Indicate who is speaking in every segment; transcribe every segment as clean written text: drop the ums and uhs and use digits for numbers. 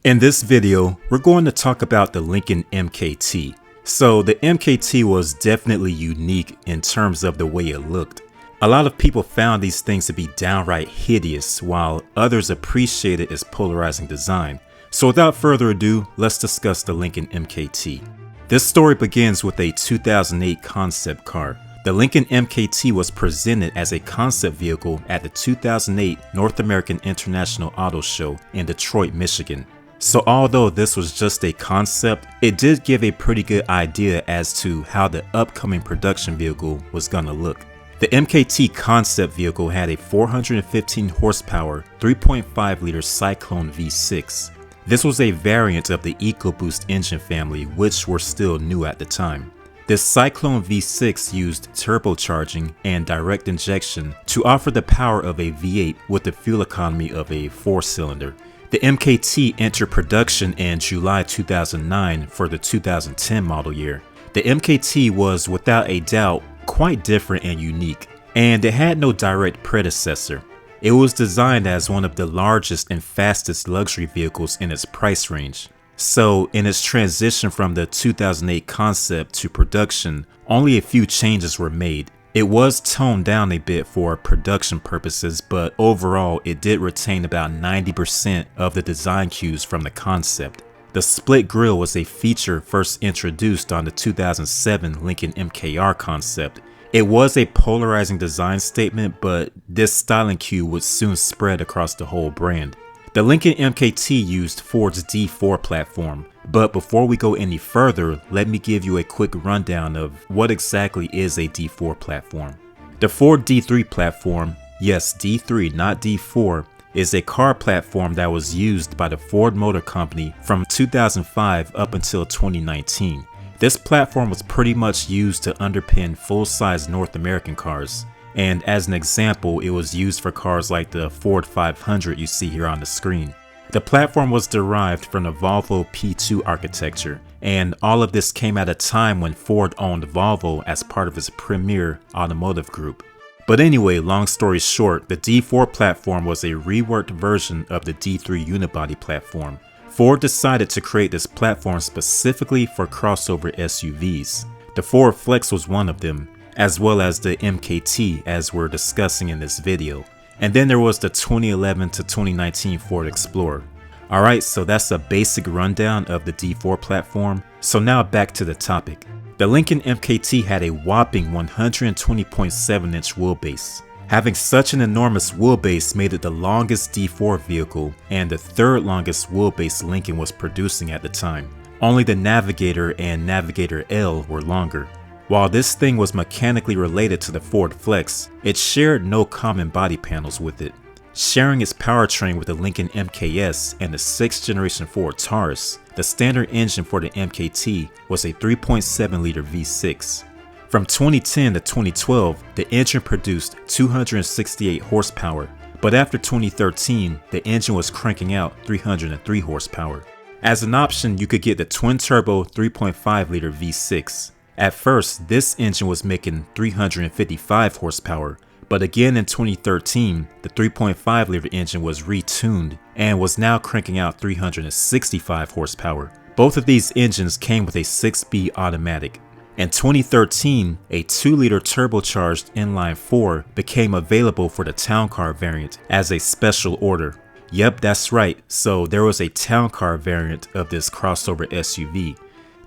Speaker 1: In this video, we're going to talk about the Lincoln MKT. So the MKT was definitely unique in terms of the way it looked. A lot of people found these things to be downright hideous, while others appreciated its polarizing design. So without further ado, let's discuss the Lincoln MKT. This story begins with a 2008 concept car. The Lincoln MKT was presented as a concept vehicle at the 2008 North American International Auto Show in Detroit, Michigan. So although this was just a concept, it did give a pretty good idea as to how the upcoming production vehicle was gonna look. The MKT concept vehicle had a 415 horsepower, 3.5 liter Cyclone V6. This was a variant of the EcoBoost engine family, which were still new at the time. This Cyclone V6 used turbocharging and direct injection to offer the power of a V8 with the fuel economy of a 4-cylinder. The MKT entered production in July 2009 for the 2010 model year. The MKT was without a doubt quite different and unique, and it had no direct predecessor. It was designed as one of the largest and fastest luxury vehicles in its price range. So in its transition from the 2008 concept to production, only a few changes were made. It was toned down a bit for production purposes, but overall it did retain about 90% of the design cues from the concept. The split grille was a feature first introduced on the 2007 Lincoln MKR concept. It was a polarizing design statement, but this styling cue would soon spread across the whole brand. The Lincoln MKT used Ford's D4 platform, but before we go any further, let me give you a quick rundown of what exactly is a D4 platform. The Ford D3 platform, yes D3 not D4, is a car platform that was used by the Ford Motor Company from 2005 up until 2019. This platform was pretty much used to underpin full-size North American cars. And as an example, it was used for cars like the Ford 500 you see here on the screen. The platform was derived from the Volvo P2 architecture, and all of this came at a time when Ford owned Volvo as part of its premier automotive group. But anyway, long story short, the D4 platform was a reworked version of the D3 unibody platform. Ford decided to create this platform specifically for crossover SUVs. The Ford Flex was one of them, as well as the MKT as we're discussing in this video. And then there was the 2011 to 2019 Ford Explorer. Alright, so that's a basic rundown of the D4 platform. So now back to the topic. The Lincoln MKT had a whopping 120.7-inch wheelbase. Having such an enormous wheelbase made it the longest D4 vehicle and the third longest wheelbase Lincoln was producing at the time. Only the Navigator and Navigator L were longer. While this thing was mechanically related to the Ford Flex, it shared no common body panels with it. Sharing its powertrain with the Lincoln MKS and the 6th generation Ford Taurus, the standard engine for the MKT was a 3.7 liter V6. From 2010 to 2012, the engine produced 268 horsepower, but after 2013, the engine was cranking out 303 horsepower. As an option, you could get the twin-turbo 3.5 liter V6. At first, this engine was making 355 horsepower, but again in 2013, the 3.5 liter engine was retuned and was now cranking out 365 horsepower. Both of these engines came with a 6-speed automatic. In 2013, a 2-liter turbocharged inline-4 became available for the town car variant as a special order. Yep, that's right, so there was a town car variant of this crossover SUV.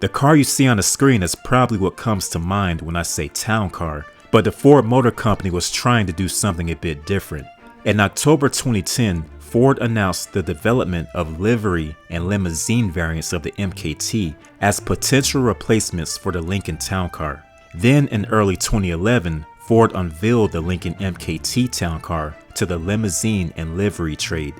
Speaker 1: The car you see on the screen is probably what comes to mind when I say town car, but the Ford Motor Company was trying to do something a bit different. In October 2010, Ford announced the development of livery and limousine variants of the MKT as potential replacements for the Lincoln Town Car. Then in early 2011, Ford unveiled the Lincoln MKT Town Car to the limousine and livery trade.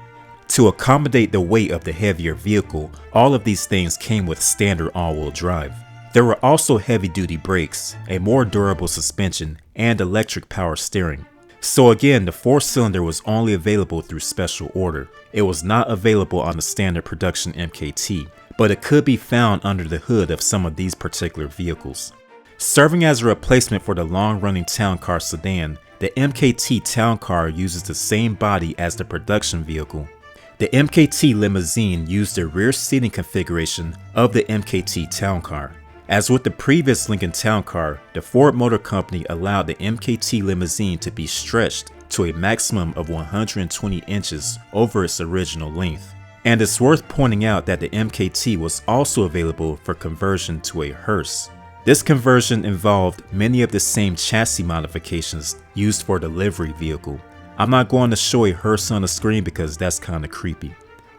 Speaker 1: To accommodate the weight of the heavier vehicle, all of these things came with standard all-wheel drive. There were also heavy-duty brakes, a more durable suspension, and electric power steering. So again, the 4-cylinder was only available through special order. It was not available on the standard production MKT, but it could be found under the hood of some of these particular vehicles. Serving as a replacement for the long-running town car sedan, the MKT Town Car uses the same body as the production vehicle. The MKT limousine used the rear seating configuration of the MKT Town Car. As with the previous Lincoln Town Car, the Ford Motor Company allowed the MKT limousine to be stretched to a maximum of 120 inches over its original length. And it's worth pointing out that the MKT was also available for conversion to a hearse. This conversion involved many of the same chassis modifications used for the livery vehicle. I'm not going to show a hearse on the screen because that's kind of creepy.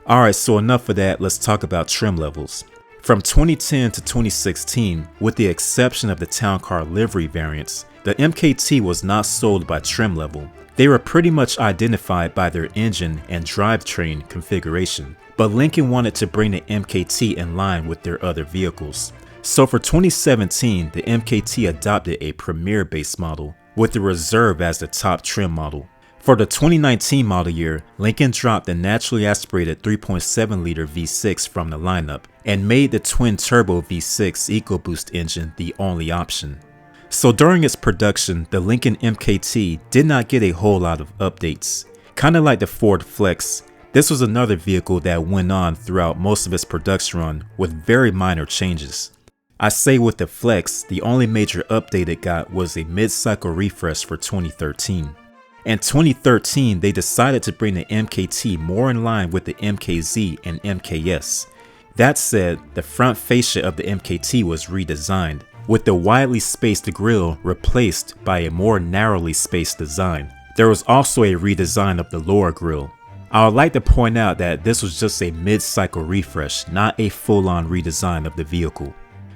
Speaker 1: Alright, so enough of that, let's talk about trim levels. From 2010 to 2016, with the exception of the Town Car livery variants, the MKT was not sold by trim level. They were pretty much identified by their engine and drivetrain configuration, but Lincoln wanted to bring the MKT in line with their other vehicles. So for 2017, the MKT adopted a Premier base model, with the Reserve as the top trim model. For the 2019 model year, Lincoln dropped the naturally aspirated 3.7-liter V6 from the lineup and made the twin-turbo V6 EcoBoost engine the only option. So during its production, the Lincoln MKT did not get a whole lot of updates. Kinda like the Ford Flex, this was another vehicle that went on throughout most of its production run with very minor changes. I say with the Flex, the only major update it got was a mid-cycle refresh for 2013. In 2013, they decided to bring the MKT more in line with the MKZ and MKS. That said, the front fascia of the MKT was redesigned, with the widely spaced grille replaced by a more narrowly spaced design. There was also a redesign of the lower grille. I would like to point out that this was just a mid-cycle refresh, not a full-on redesign of the vehicle.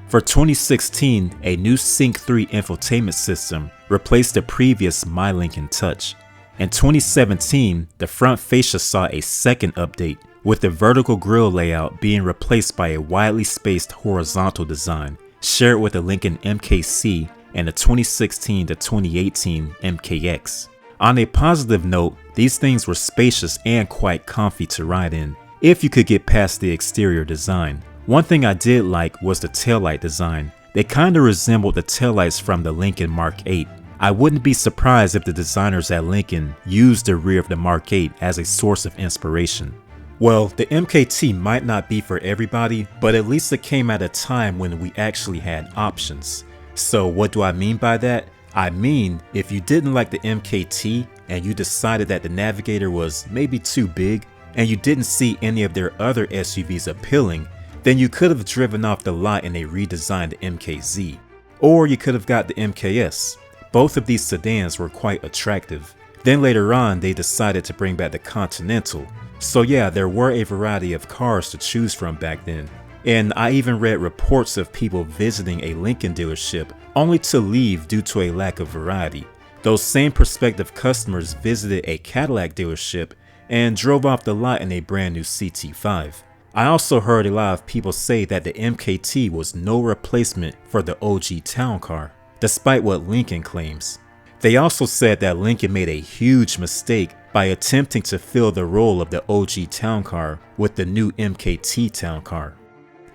Speaker 1: For 2016, a new Sync 3 infotainment system replaced the previous My Lincoln Touch. In 2017, the front fascia saw a second update, with the vertical grille layout being replaced by a widely spaced horizontal design, shared with the Lincoln MKC and the 2016 to 2018 MKX. On a positive note, these things were spacious and quite comfy to ride in, if you could get past the exterior design. One thing I did like was the taillight design. They kinda resembled the taillights from the Lincoln Mark 8. I wouldn't be surprised if the designers at Lincoln used the rear of the Mark 8 as a source of inspiration. Well, the MKT might not be for everybody, but at least it came at a time when we actually had options. So what do I mean by that? I mean, if you didn't like the MKT and you decided that the Navigator was maybe too big and you didn't see any of their other SUVs appealing, then you could have driven off the lot in a redesigned MKZ. Or you could have got the MKS. Both of these sedans were quite attractive. Then later on, they decided to bring back the Continental. So yeah, there were a variety of cars to choose from back then. And I even read reports of people visiting a Lincoln dealership only to leave due to a lack of variety. Those same prospective customers visited a Cadillac dealership and drove off the lot in a brand new CT5. I also heard a lot of people say that the MKT was no replacement for the OG Town Car, despite what Lincoln claims. They also said that Lincoln made a huge mistake by attempting to fill the role of the OG Town Car with the new MKT Town Car.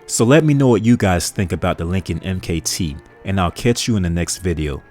Speaker 1: So let me know what you guys think about the Lincoln MKT, and I'll catch you in the next video.